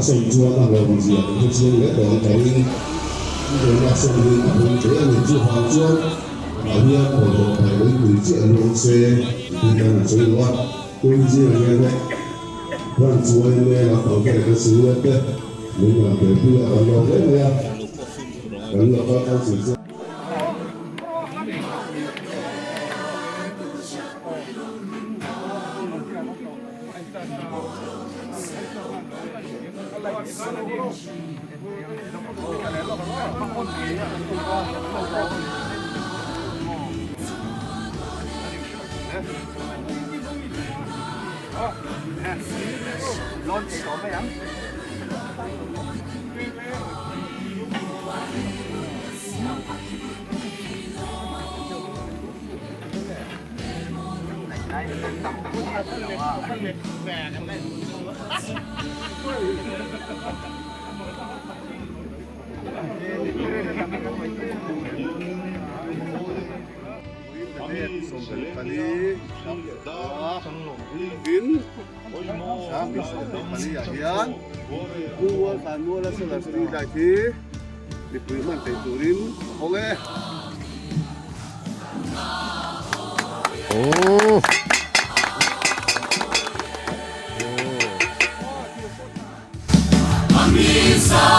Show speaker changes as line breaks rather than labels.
送桌那个东西，就接那个等那个送的红这样的就好做，那边我都排了一件东西，你看所以话，对这个呢，让做呢，然后给个食物的，你看对不要老人呀，人老到当时。
ร้อนเอกไม่ยังGin, sabi sa paliyahian, buwa kanula sa lasti dati, di puman kay Turin, okay.
오.
Amisa